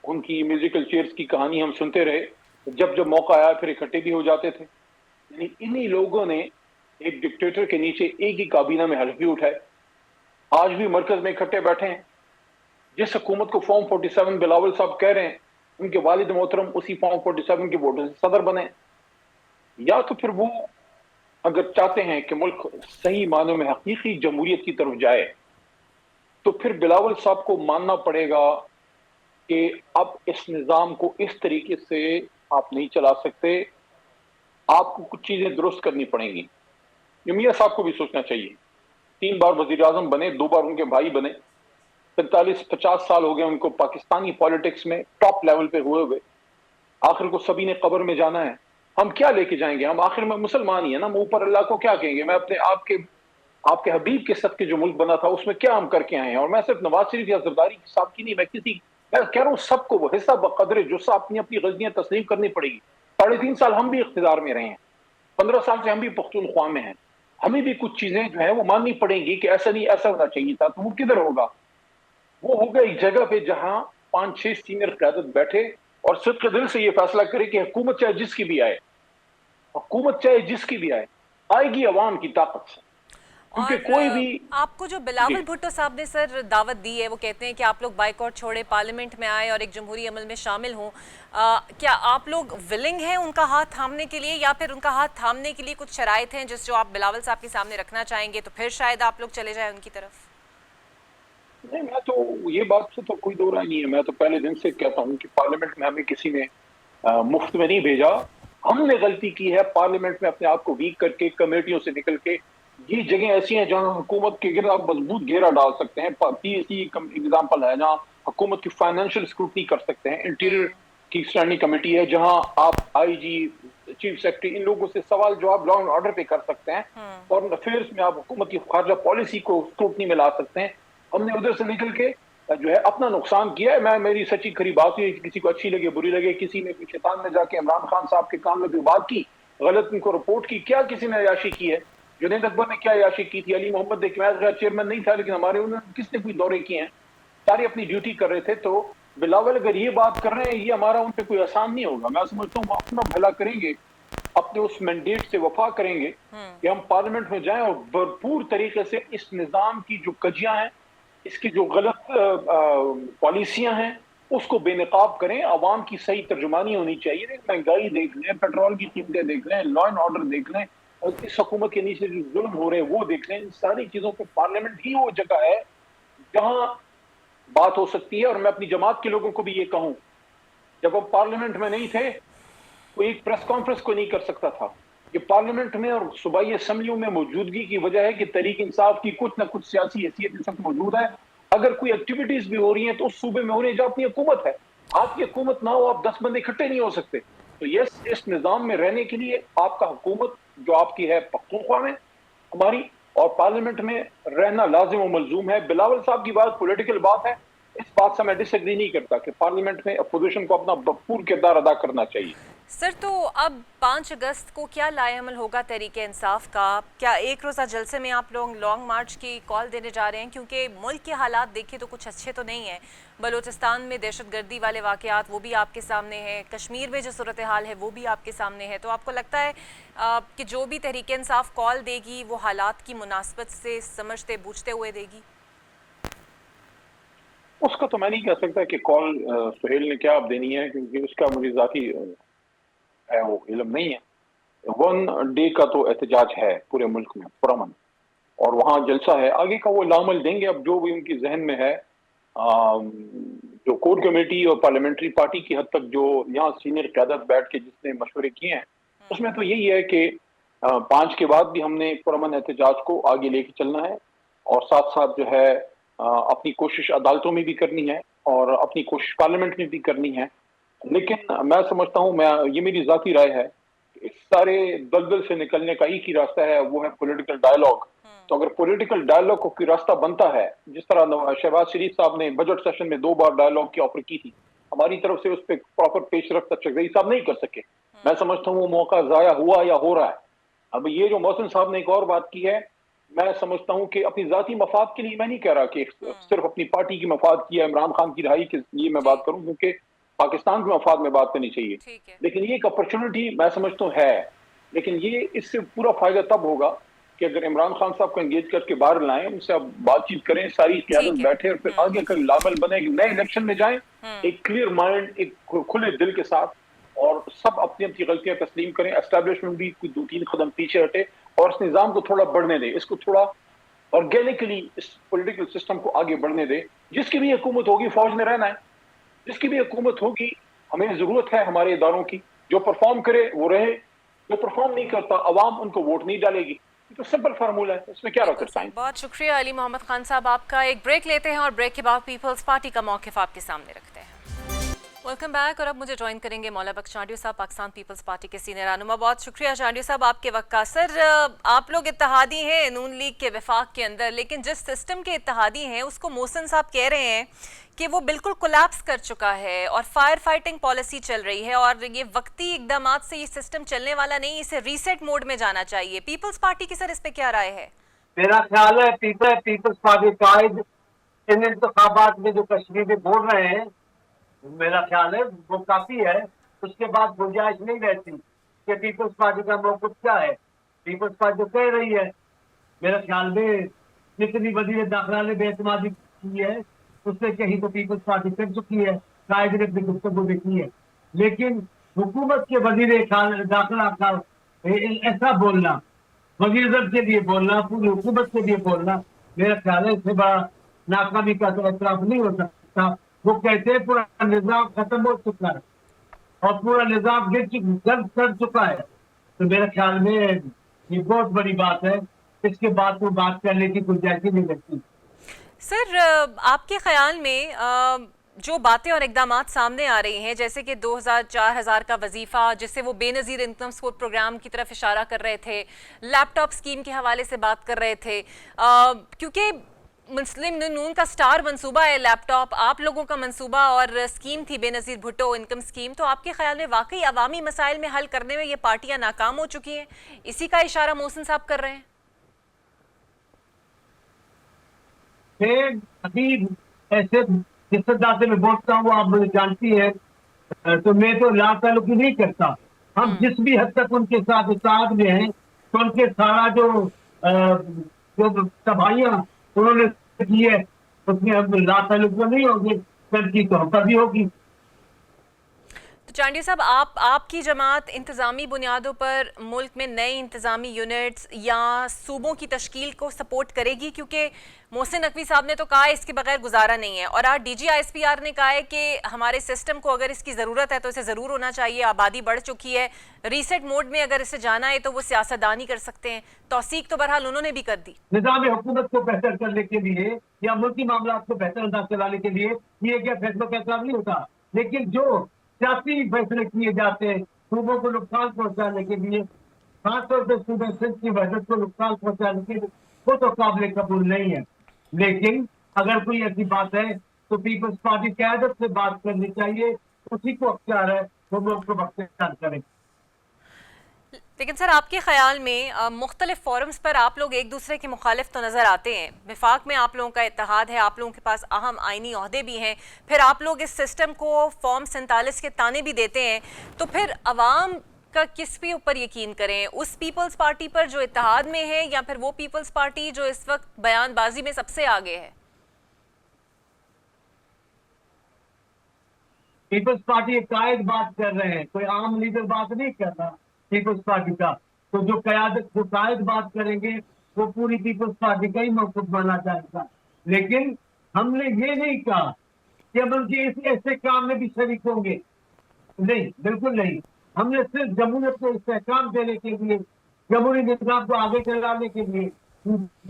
उनकी म्यूजिकल चेयर्स की कहानी हम सुनते रहे। जब जब मौका आया फिर इकट्ठे भी हो जाते थे। यानी इन्हीं लोगों ने एक डिक्टेटर के नीचे एक ही काबीना में हल्फ भी उठाए, आज भी मरकज में इकट्ठे बैठे हैं। जिस हुकूमत को फॉर्म 47 बिलावल साहब कह रहे हैं, उनके वालिद मोहतरम उसी फॉर्म 47 के वोटों से सदर बने। या तो फिर वो अगर चाहते हैं कि मुल्क सही मानों में हकीकी जमहूरियत की तरफ जाए तो फिर बिलावल साहब को मानना पड़ेगा कि अब इस निज़ाम को इस तरीके से आप नहीं चला सकते, आपको कुछ चीज़ें दुरुस्त करनी पड़ेंगी। ये मियाँ साहब को भी सोचना चाहिए। 3 बार वज़ीर आज़म बने, 2 बार उनके भाई बने, 45-50 साल हो गए उनको पाकिस्तानी पॉलिटिक्स में टॉप लेवल पे हुए। आखिर को सभी ने कब्र में जाना है, हम क्या लेके जाएंगे? हम आखिर में मुसलमान ही है ना, हम ऊपर अल्लाह को क्या कहेंगे? मैं अपने आपके हबीब के सदके जो मुल्क बना था उसमें क्या हम करके आए हैं? और मैं सिर्फ नवाज शरीफ या जरदारी साहब की नहीं, मैं कह रहा हूँ सबको वो हिस्सा बकदर जुस्सा अपनी अपनी गलतियां तस्लीम करनी पड़ेगी। 3.5 साल हम भी इख्तिदार में रहे हैं, 15 साल से हम भी पख्तूनख्वा में हैं, हमें भी कुछ चीजें जो है वो माननी पड़ेंगी कि ऐसा नहीं, ऐसा होना चाहिए था। तो वो किधर होगा? वो होगा एक जगह पे जहां 5-6 सीनियर क़यादत बैठे और सिद्क़ दिल से ये फैसला करे कि हुकूमत चाहे जिसकी भी आए, हुकूमत चाहे जिसकी भी आए, आएगी अवाम की ताकत से। क्योंकि और कोई भी आपको जो बिलावल भुट्टो साहब ने सर दावत दी है, वो कहते हैं कि आप लोग बाइकआउट छोड़े, पार्लियामेंट में आए और एक जमहूरी अमल में शामिल हों, क्या आप लोग विलिंग हैं उनका हाथ थामने के लिए, या फिर उनका हाथ थामने के लिए कुछ शराइत हैं जो आप बिलावल साहब के सामने रखना चाहेंगे, तो फिर शायद आप लोग चले जाएं उनकी तरफ? नहीं, मैं तो ये बात से तो कोई दो राय नहीं है। मैं तो पहले दिन से कहता हूँ कि पार्लियामेंट में हमें किसी ने मुफ्त में नहीं भेजा। हमने गलती की है पार्लियामेंट में अपने आप को वीक करके, कमेटियों से निकल के। ये जगह ऐसी हैं जहां हुकूमत के गिर्द आप मजबूत घेरा डाल सकते हैं। पीएससी एग्जाम्पल है जहां हुकूमत की फाइनेंशियल स्क्रूटनी कर सकते हैं। इंटीरियर की स्टैंडिंग कमेटी है जहां आप आईजी, चीफ सेक्रेटरी, इन लोगों से सवाल जवाब लॉ एंड ऑर्डर पे कर सकते हैं। फॉरेन अफेयर्स में आप हुकूमत की खारजा पॉलिसी को स्क्रूटनी में ला सकते हैं। हमने उधर से निकल के जो है अपना नुकसान किया है। मैं, मेरी सच्ची खरी बात हुई, किसी को अच्छी लगे बुरी लगे, किसी ने शैतान में जाके इमरान खान साहब के कान में बात की, गलत उनको रिपोर्ट की। क्या किसी ने अयाशी की है? जुनैद अकबर ने क्या अयाशी की थी? अली मोहम्मद मैं चेयरमैन नहीं था, लेकिन हमारे उन्होंने किसने कोई दौरे किए हैं? सारी अपनी ड्यूटी कर रहे थे। तो बिलावल अगर ये बात कर रहे हैं, ये हमारा उन पर कोई आसान नहीं होगा। मैं समझता हूँ अपना भला करेंगे, अपने उस मैंडेट से वफा करेंगे कि हम पार्लियामेंट में जाएं और भरपूर तरीके से इस निजाम की जो कजियां हैं, इसकी जो गलत पॉलिसियां हैं, उसको बेनकाब करें। आवाम की सही तर्जुमानी होनी चाहिए। महंगाई देख लें, पेट्रोल की कीमतें देख लें, लॉ एंड ऑर्डर देख लें, और इस हुकूमत के नीचे जो जुल्म हो रहे हैं वो देख लें। इन सारी चीजों पे पार्लियामेंट ही वो जगह है जहां बात हो सकती है। और मैं अपनी जमात के लोगों को भी ये कहूं, जब हम पार्लियामेंट में नहीं थे, कोई एक प्रेस कॉन्फ्रेंस को नहीं कर सकता था। ये पार्लियामेंट में और सूबाई असम्बलियों में मौजूदगी की वजह है कि तहरीक इंसाफ की कुछ ना कुछ सियासी हैसियत इस वक्त मौजूद है। अगर कोई एक्टिविटीज भी हो रही हैं तो उस सूबे में हो रही है जहां अपनी हुकूमत है। आपकी हुकूमत ना हो, आप 10 बंदे इकट्ठे नहीं हो सकते। तो ये इस निजाम में रहने के लिए आपका हुकूमत जो आपकी है पख्तूनख्वा में हमारी, और पार्लियामेंट में रहना लाजिम और मलजूम है। बिलावल साहब की बात पॉलिटिकल बात है, इस बात से मैं डिसएग्री नहीं करता कि पार्लियामेंट में अपोजिशन को अपना भरपूर किरदार अदा करना चाहिए। सर, तो अब 5 अगस्त को क्या लाएअमल होगा तहरीक इंसाफ का? क्या एक रोज़ा जलसे में आप लोग लॉन्ग मार्च की कॉल देने जा रहे हैं? क्योंकि मुल्क के हालात देखें तो कुछ अच्छे तो नहीं है। बलूचिस्तान में दहशतगर्दी वाले वाक़यात वो भी आपके सामने हैं, कश्मीर में जो सूरत हाल है वो भी आपके सामने है। तो आपको लगता है कि जो भी तहरीक इंसाफ कॉल देगी वो हालात की मुनासबत से समझते बूझते हुए देगी? उसका तो मैं नहीं कह सकता कि कॉल सुहेल ने क्या अब देनी है, क्योंकि उसका मुझे जाती है वो इल्म नहीं है। 1 डे का तो एहतजाज है पूरे मुल्क में पुरअमन, और वहाँ जलसा है। आगे का वो लामल देंगे अब जो भी उनकी जहन में है। जो कोर कमेटी और पार्लियामेंट्री पार्टी की हद तक जो यहाँ सीनियर क़यादत बैठ के जिसने मशवरे किए हैं, उसमें तो यही है कि 5 के बाद भी हमने पुरअमन एहतजाज को आगे लेके चलना है, और साथ साथ जो है अपनी कोशिश अदालतों में भी करनी है और अपनी कोशिश पार्लियामेंट में भी करनी है। लेकिन मैं समझता हूँ, ये मेरी जाती राय है, इस सारे दलदल से निकलने का एक ही रास्ता है, वो है पॉलिटिकल डायलॉग। तो अगर पॉलिटिकल डायलॉग को कोई रास्ता बनता है, जिस तरह शहबाज शरीफ साहब ने बजट सेशन में 2 बार डायलॉग की ऑफर की थी, हमारी तरफ से उस पर प्रॉपर पेशरफ्त चौधरी साहब नहीं कर सके। मैं समझता हूँ वो मौका जाया हुआ या हो रहा है। अब ये जो मोहसिन साहब ने एक और बात की है, मैं समझता हूँ कि अपनी जाती मफाद के लिए, मैं नहीं कह रहा कि सिर्फ अपनी पार्टी की मफाद की है, इमरान खान की रिहाई के लिए मैं बात करूँ, क्योंकि पाकिस्तान के मफाद में बात करनी चाहिए। लेकिन ये एक अपॉर्चुनिटी मैं समझता हूँ है। लेकिन ये इससे पूरा फायदा तब होगा कि अगर इमरान खान साहब को एंगेज करके बाहर लाएं, उनसे अब बातचीत करें, सारी क़यादत बैठे और फिर आगे अगर लामल बने, नए इलेक्शन में जाएं एक क्लियर माइंड, एक खुले दिल के साथ, और सब अपनी अपनी गलतियां तस्लीम करें। एस्टैब्लिशमेंट भी कोई 2-3 कदम पीछे हटे और इस निज़ाम को थोड़ा बढ़ने दे, इसको थोड़ा ऑर्गेनिकली इस पॉलिटिकल सिस्टम को आगे बढ़ने दे। जिसकी भी हुकूमत होगी फौज में रहना है, जिसकी भी हुकूमत होगी हमें जरूरत है हमारे इदारों की, जो परफॉर्म करे वो रहे, जो परफॉर्म नहीं करता अवाम उनको वोट नहीं डालेगी। तो सिंपल फार्मूला है, इसमें क्या रॉकेट साइंस। बहुत शुक्रिया अली मोहम्मद खान साहब आपका। एक ब्रेक लेते हैं और ब्रेक के बाद पीपल्स पार्टी का मौक़िफ़ आपके सामने रखते हैं। Welcome back. और अब मुझे ज्वाइन करेंगे मौला बख्श चांडियो साहब, पाकिस्तान पीपल्स पार्टी के सीनियर रहनुमा। बहुत शुक्रिया चांडियो साहब आपके वक्त का। सर, आप लोग इत्तेहादी हैं नून लीग के वफाक के अंदर, लेकिन जिस सिस्टम के इत्तेहादी हैं उसको मोहसिन साहब कह रहे हैं कि वो बिल्कुल कोलैप्स कर चुका है और फायर फाइटिंग पॉलिसी चल रही है, और ये वक्ती इकदामात से ये सिस्टम चलने वाला नहीं, इसे रीसेट मोड में जाना चाहिए। पीपल्स पार्टी की सर इस पे क्या राय है? मेरा ख्याल है पीपल्स पार्टी कायद इन इंतखाबात में जो कश्मीर में बोल रहे हैं, मेरा ख्याल है वो काफी है। उसके बाद गुंजाइश नहीं रहती कि पीपल्स पार्टी का मौक़िफ़ क्या है। पीपल्स पार्टी कह रही है میرا خیال میں جتنی وزیر داخلہ نے بے اعتمادی کی ہے اس سے کہیں تو پیپلز پارٹی کر چکی ہے، قائد نے اپنی گفتگو بھی کی ہے، لیکن حکومت کے وزیر داخلہ کا ایسا بولنا، وزیر اعظم کے لیے بولنا، پوری حکومت کے لیے بولنا، میرا خیال ہے اس سے بڑا ناکامی کا تو اعتراف نہیں ہو سکتا. وہ کہتے ہیں پورا نظام ختم ہو چکا ہے اور پورا نظام گرد کر چکا ہے، تو میرے خیال میں یہ بہت بڑی بات ہے. اس کے بعد تو بات کرنے کی گنجائش ہی نہیں لگتی. سر آپ کے خیال میں جو باتیں اور اقدامات سامنے آ رہی ہیں جیسے کہ 2000-4000 کا وظیفہ جس سے وہ بے نظیر انکم سپورٹ پروگرام کی طرف اشارہ کر رہے تھے، لیپ ٹاپ اسکیم کے حوالے سے بات کر رہے تھے، کیونکہ مسلم نون کا سٹار منصوبہ ہے لیپ ٹاپ، آپ لوگوں کا منصوبہ اور اسکیم تھی بے نظیر بھٹو انکم اسکیم، تو آپ کے خیال میں واقعی عوامی مسائل میں حل کرنے میں یہ پارٹیاں ناکام ہو چکی ہیں؟ اسی کا اشارہ محسن صاحب کر رہے ہیں؟ ابھی ایسے جس سے میں بولتا ہوں آپ مجھے جانتی ہے، تو میں تو لا تعلقی نہیں کرتا. ہم جس بھی حد تک ان کے ساتھ اتحاد میں ہیں تو ان کے سارا جو تباہیاں انہوں نے کی ہے اس میں ہم لا تعلق نہیں ہوگی، تنقید تو ہم پر بھی ہوگی. تو چانڈی صاحب آپ کی جماعت انتظامی بنیادوں پر ملک میں نئے انتظامی یونٹس یا صوبوں کی تشکیل کو سپورٹ کرے گی؟ کیونکہ محسن نقوی صاحب نے تو کہا ہے اس کے بغیر گزارا نہیں ہے، اور آج D G S P R نے کہا ہے کہ ہمارے سسٹم کو اگر اس کی ضرورت ہے تو اسے ضرور ہونا چاہیے، آبادی بڑھ چکی ہے، ریسیٹ موڈ میں اگر اسے جانا ہے تو وہ سیاستدان ہی کر سکتے ہیں. توثیق تو بہرحال انہوں نے بھی کر دی. نظام حکومت کو بہتر کرنے کے لیے یا ملکی معاملات کو بہتر انداز چلانے کے لیے یہ کیا فیصلوں کا احترام نہیں ہوتا، لیکن جو سیاسی فیصلے کیے جاتے ہیں صوبوں کو نقصان پہنچانے کے لیے، خاص طور پہ صوبے سندھ کی وحدت کو نقصان پہنچانے کے لیے، وہ تو قابل قبول نہیں ہے. لیکن اگر کوئی ایسی بات ہے تو پیپلز پارٹی قیادت سے بات کرنی چاہیے، اسی کو اختیار ہے وہ ملک کو اختیار کریں. لیکن سر آپ کے خیال میں مختلف فورمز پر آپ لوگ ایک دوسرے کے مخالف تو نظر آتے ہیں، وفاق میں آپ لوگوں کا اتحاد ہے، آپ لوگوں کے پاس اہم آئینی عہدے بھی ہیں، پھر آپ لوگ اس سسٹم کو فارم 47 کے تانے بھی دیتے ہیں، تو پھر عوام کا کس پہ اوپر یقین کریں؟ اس پیپلز پارٹی پر جو اتحاد میں ہے یا پھر وہ پیپلز پارٹی جو اس وقت بیان بازی میں سب سے آگے ہے؟ پیپلز پارٹی ایک قائد بات کر رہے ہیں، کوئی عام لیڈر بات نہیں کر رہا پیپلز پارٹی کا. تو جو قائد بات کریں گے وہ پوری پیپلز پارٹی کا ہی موقف مانا جائے گا. لیکن ہم نے یہ نہیں کہا کہ ہم ان کے ایسے کام میں بھی شریک ہوں گے، نہیں، بالکل نہیں. ہم نے صرف جمہوریت کو استحکام دینے کے لیے، جمہوری نظام کو آگے چلانے کے لیے،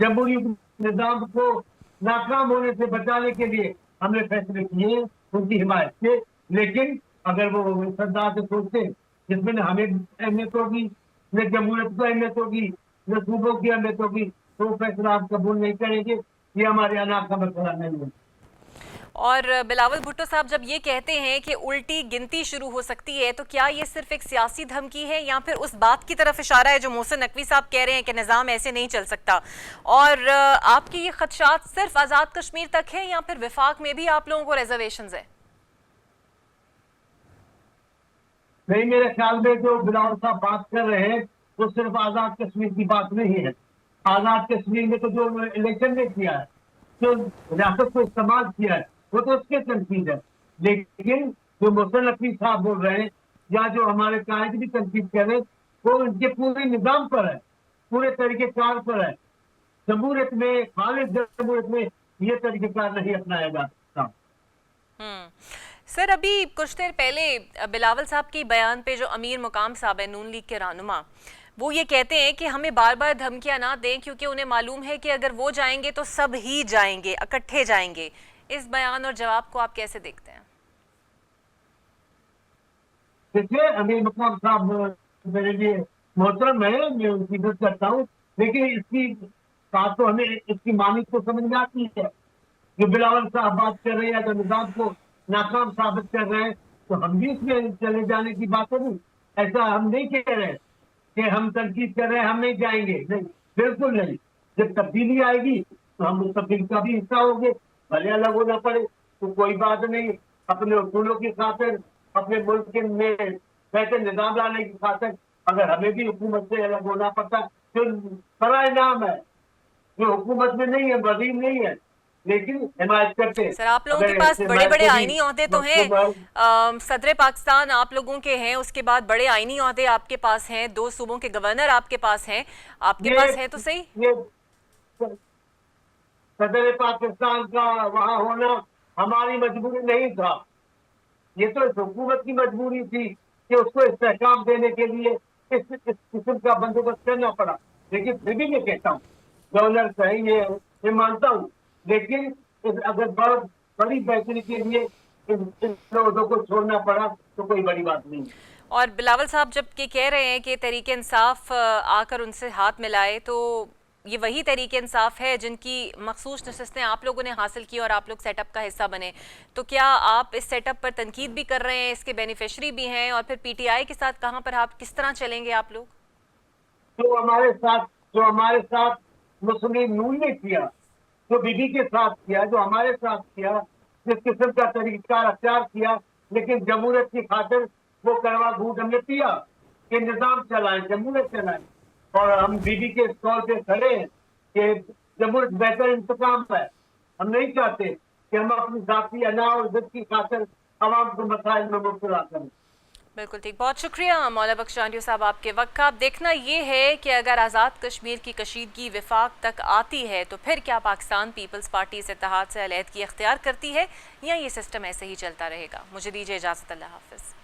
جمہوری نظام کو ناکام ہونے سے بچانے کے لیے ہم نے فیصلے کیے ان کی حمایت کے. لیکن اگر وہ اس انداز سے سوچتے جس میں ہمیں اہمیت ہوگی، نہ جمہوریت کو اہمیت ہوگی، نہ صوبوں کی اہمیت ہوگی، تو وہ فیصلہ آپ قبول نہیں کریں گے. یہ ہمارے اناج کا مسئلہ نہیں ہے. اور بلاول بھٹو صاحب جب یہ کہتے ہیں کہ الٹی گنتی شروع ہو سکتی ہے تو کیا یہ صرف ایک سیاسی دھمکی ہے یا پھر اس بات کی طرف اشارہ ہے جو محسن نقوی صاحب کہہ رہے ہیں کہ نظام ایسے نہیں چل سکتا؟ اور آپ کی یہ خدشات صرف آزاد کشمیر تک ہے یا پھر وفاق میں بھی آپ لوگوں کو ریزرویشنز ہیں؟ نہیں، میرے خیال میں جو بلاول صاحب بات کر رہے ہیں وہ صرف آزاد کشمیر کی بات نہیں ہے. آزاد کشمیر میں تو جو الیکشن نے کیا ہے، جو ریاست کو استعمال کیا ہے، وہ تو اس کے تنقید ہے. لیکن جو محسن نقوی صاحب بول رہے ہیں یا جو ہمارے قائد بھی تنقید کر رہے ہیں وہ ان کے پورے نظام پر ہے، پورے طریقہ کار پر ہے. جمہوریت میں، خالص جمہوریت میں یہ طریقہ کار نہیں اپنایا جا سکتا. سر ابھی کچھ دیر پہلے بلاول صاحب کی بیان پہ جو امیر مقام صاحب ہے نون لیگ کے رہنما، وہ یہ کہتے ہیں کہ ہمیں بار بار دھمکیاں نہ دیں کیونکہ انہیں معلوم ہے کہ اگر وہ جائیں گے تو سب ہی جائیں گے، اکٹھے جائیں گے. اس بیان اور جواب کو آپ کیسے دیکھتے ہیں؟ دیکھیے، امیر مقام صاحب میرے لیے محترم ہے، میں ان کی عزت کرتا ہوں، لیکن اس کی بات تو ہمیں اس کی معنی کو سمجھ میں آتی ہے. جو بلاول صاحب بات کر رہے ہیں اگر نظام کو ناکام ثابت کر رہے ہیں تو ہم بھی اس میں چلے جانے کی بات نہیں. ایسا ہم نہیں کہہ رہے کہ ہم تنقید کر رہے ہیں ہم نہیں جائیں گے، نہیں، بالکل نہیں. جب تبدیلی آئے گی تو ہم اس تبدیلی کا بھی حصہ ہوں گے، بھلے الگ ہونا پڑے تو کوئی بات نہیں. اپنے اصولوں کی خاطر، اپنے ملک کے میں بہتر نظام لانے کی خاطر اگر ہمیں بھی حکومت سے الگ ہونا پڑتا تو بڑا انعام ہے. जो हुकूमत में नहीं है, वजीर नहीं है, लेकिन हिमायत करते हैं। सर आप लोगों के पास बड़े बड़े आईनी ओहदे तो हैं, सदर पाकिस्तान आप लोगों के हैं, उसके बाद बड़े आईनी ओहदे आपके पास हैं, 2 सूबों के गवर्नर आपके पास हैं, आपके पास है तो सही। ये सदर पाकिस्तान का वहाँ होना हमारी मजबूरी नहीं था, ये तो इस हुकूमत की मजबूरी थी कि उसको इस्तेहकाम देने के लिए इस किस्म का बंदोबस्त करना पड़ा। लेकिन फिर भी मैं कहता हूँ गवर्नर सही है, ये मानता हूँ, लेकिन अगर बड़ी बेहतरी के लिए इन लोगों को छोड़ना पड़ा तो कोई बड़ी बात नहीं। और बिलावल साहब जब कि कह रहे हैं कि तहरीक इंसाफ आकर उनसे हाथ मिलाए, तो ये वही तहरीक इंसाफ है जिनकी मखसूस नशिस्तें आप लोगों ने हासिल की और आप लोग सेटअप का हिस्सा बने, तो क्या आप इस सेटअप पर तनकीद भी कर रहे हैं, इसके बेनिफिशरी भी हैं, और फिर पीटीआई के साथ कहाँ पर आप किस तरह चलेंगे आप लोग? जो हमारे साथ मुस्लिम नून ने किया, जो बीबी के साथ किया, जो हमारे साथ किया, जिस किस्म का तरीका अख्तियार किया, लेकिन जमहूरियत की खातिर वो कड़वा घूंट हमने पिया कि निजाम चलाएं, जमहूरियत चलाएं, और हम बीबी के तौर पे खड़े हैं कि जमहूरियत बेहतर इंतकाम है। हम नहीं चाहते कि हम अपनी जाती अना और इज्जत की खातिर आवाम को मसाइल में मुब्तला करें। बिल्कुल ठीक, बहुत शुक्रिया मौला बख्श आंडियो साहब आपके वक्त का। अब देखना ये है कि अगर आज़ाद कश्मीर की कशीदगी विफाक तक आती है तो फिर क्या पाकिस्तान पीपल्स पार्टी इस इत्तेहाद से अलहदगी अख्तियार करती है या ये सिस्टम ऐसे ही चलता रहेगा। मुझे दीजिए इजाज़त, अल्लाह हाफ़िज़।